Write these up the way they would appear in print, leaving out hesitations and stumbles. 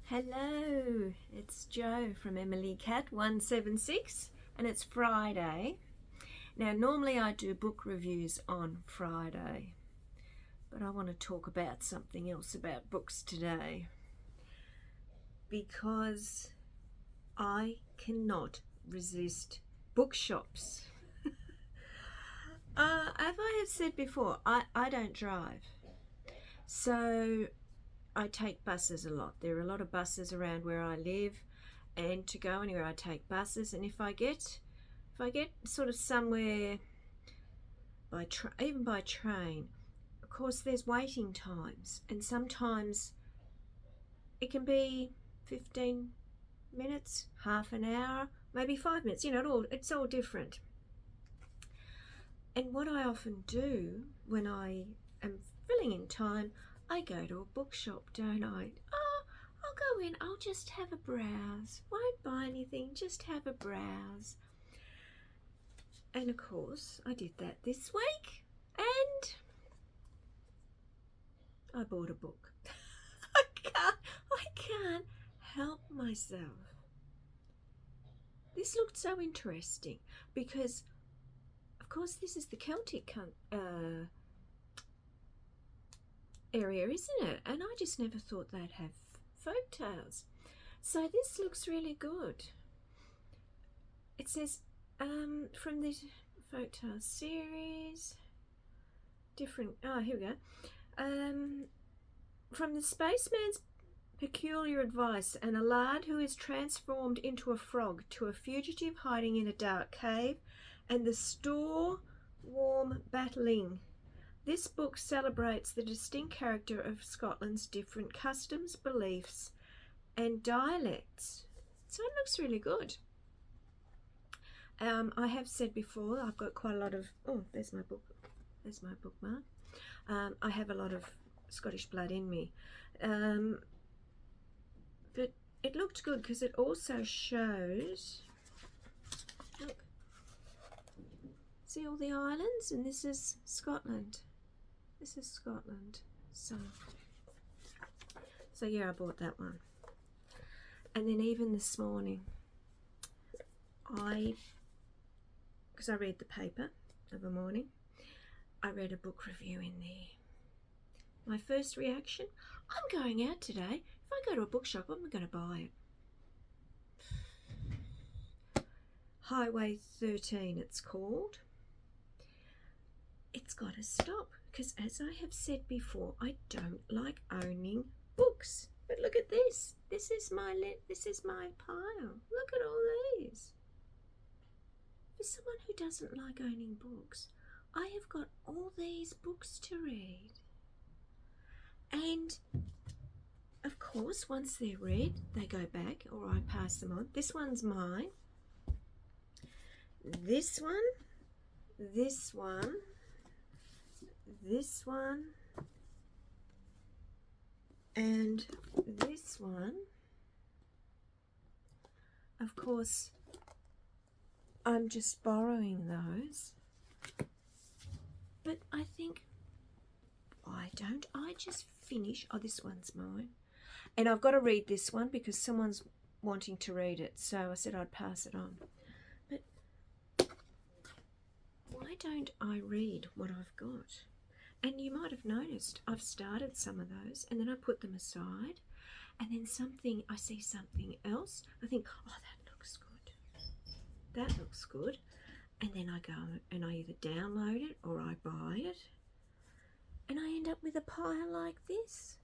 Hello, it's Jo from Emily Cat 176 and it's Friday. Now normally I do book reviews on Friday, but I want to talk about something else about books today because I cannot resist bookshops. As I have said before, I don't drive, so I take buses a lot. There are a lot of buses around where I live, and to go anywhere I take buses. And if I get sort of somewhere even by train, of course there's waiting times, and sometimes it can be 15 minutes, half an hour, maybe 5 minutes. It's all different. And what I often do when I am filling in time, I go to a bookshop, don't I? Oh, I'll go in, I'll just have a browse. Won't buy anything, just have a browse. And of course, I did that this week, and I bought a book. I can't help myself. This looked so interesting because, of course, this is the Celtic area, isn't it? And I just never thought they'd have folk tales. So this looks really good. It says from the folk tale series, here we go. From the spaceman's peculiar advice and a lad who is transformed into a frog to a fugitive hiding in a dark cave and the store-warm battling. This book celebrates the distinct character of Scotland's different customs, beliefs, and dialects. So it looks really good. I have said before, I've got quite a lot of... Oh, there's my book. There's my bookmark. I have a lot of Scottish blood in me. But it looked good because it also shows... Look. See all the islands? And this is Scotland. This is Scotland. So yeah, I bought that one. And then even this morning, because I read the paper of a morning, I read a book review in there. My first reaction, I'm going out today. If I go to a bookshop, I'm going to buy it. Highway 13 it's called. It's got to stop because, as I have said before, I don't like owning books. But look at this. This is my pile. Look at all these. For someone who doesn't like owning books, I have got all these books to read. And of course, once they're read, they go back or I pass them on. This one's mine. This one, this one, this one, and this one. Of course, I'm just borrowing those. But I think, why don't I just finish? Oh, this one's mine. And I've got to read this one because someone's wanting to read it. So I said I'd pass it on. But why don't I read what I've got? And you might have noticed I've started some of those and then I put them aside. And then I see something else. I think, oh, that looks good. That looks good. And then I go and I either download it or I buy it. And I end up with a pile like this.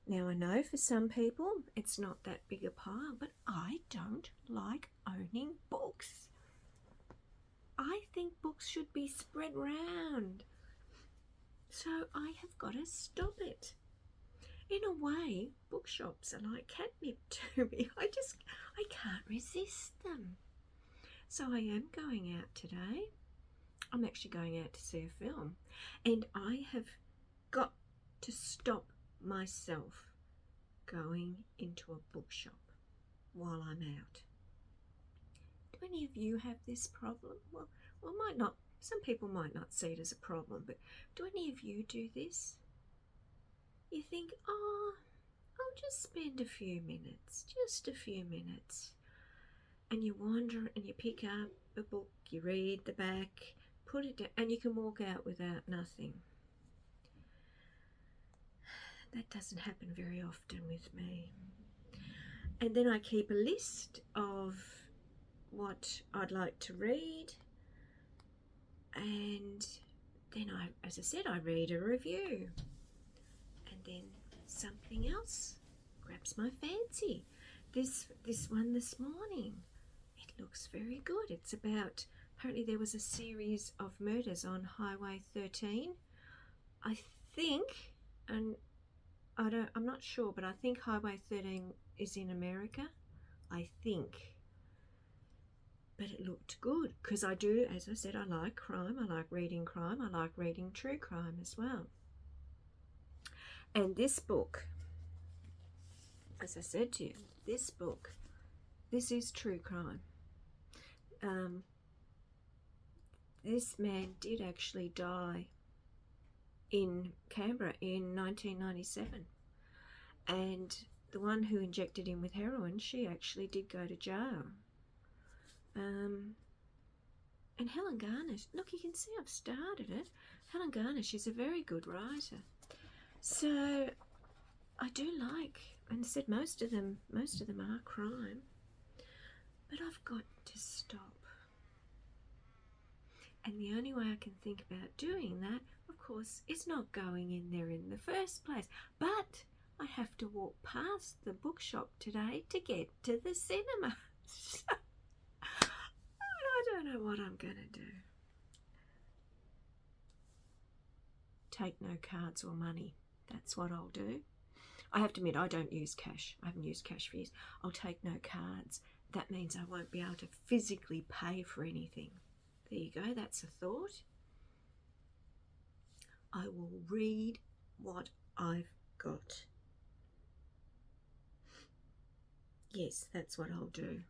Now I know for some people it's not that big a pile, but I don't like owning books. I think books should be spread round. So I have got to stop it. In a way, bookshops are like catnip to me. I can't resist them. So I am going out today. I'm actually going out to see a film. And I have got to stop myself going into a bookshop while I'm out. Do any of you have this problem? Well, might not. Some people might not see it as a problem, but do any of you do this? You think, oh, I'll just spend a few minutes, just a few minutes. And you wander and you pick up a book, you read the back, put it down, and you can walk out without nothing. That doesn't happen very often with me. And then I keep a list of what I'd like to read, and then as I said, I read a review, and then something else grabs my fancy. This one this morning, it looks very good. It's about, apparently there was a series of murders on Highway 13. I think, and I'm not sure, but I think Highway 13 is in America, I think. But it looked good, because I do, as I said, I like crime, I like reading crime, I like reading true crime as well. And this book, as I said to you, this book, this is true crime. This man did actually die in Canberra in 1997, and the one who injected him with heroin, she actually did go to jail. And Helen Garner, look, you can see I've started it. Helen Garner, she's a very good writer. So I do like, and I said most of them are crime, but I've got to stop. And the only way I can think about doing that, of course, is not going in there in the first place. But I have to walk past the bookshop today to get to the cinema. So I don't know what I'm going to do. Take no cards or money. That's what I'll do. I have to admit, I don't use cash. I haven't used cash for years. I'll take no cards. That means I won't be able to physically pay for anything. There you go, that's a thought. I will read what I've got. Yes, that's what I'll do.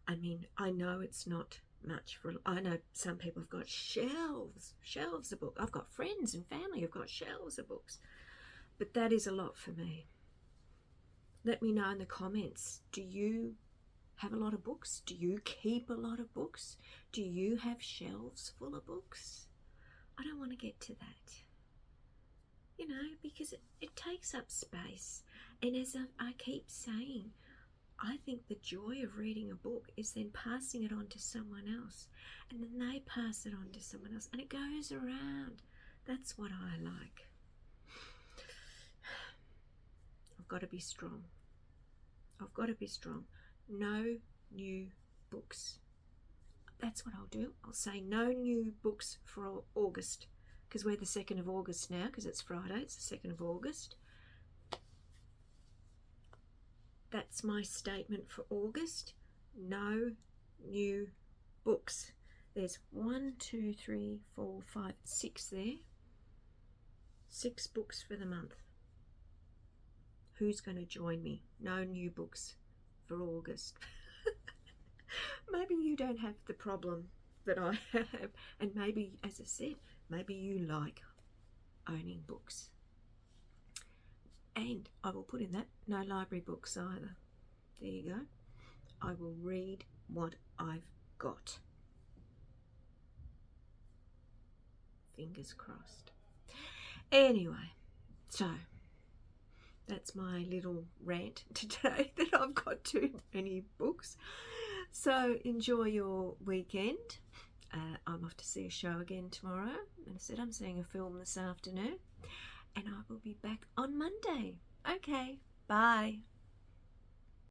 I mean, I know it's not much for, I know some people have got shelves of books. I've got friends and family who've got shelves of books. But that is a lot for me. Let me know in the comments, do you have a lot of books? Do you keep a lot of books? Do you have shelves full of books? I don't want to get to that, you know, because it takes up space. And as I keep saying, I think the joy of reading a book is then passing it on to someone else, and then they pass it on to someone else, and it goes around. That's what I like. I've got to be strong. I've got to be strong. No new books. That's what I'll do. I'll say no new books for August, because we're the 2nd of August now, because it's Friday, it's the 2nd of August. That's my statement for August. No new books. There's 1, 2, 3, 4, 5, 6 there. 6 books for the month. Who's going to join me? No new books for August. Maybe you don't have the problem that I have, and maybe, as I said, maybe you like owning books. And I will put in that, no library books either. There you go. I will read what I've got. Fingers crossed. Anyway, so that's my little rant today, that I've got too many books. So enjoy your weekend. I'm off to see a show again tomorrow. And I said I'm seeing a film this afternoon. And I will be back on Monday. Okay, bye.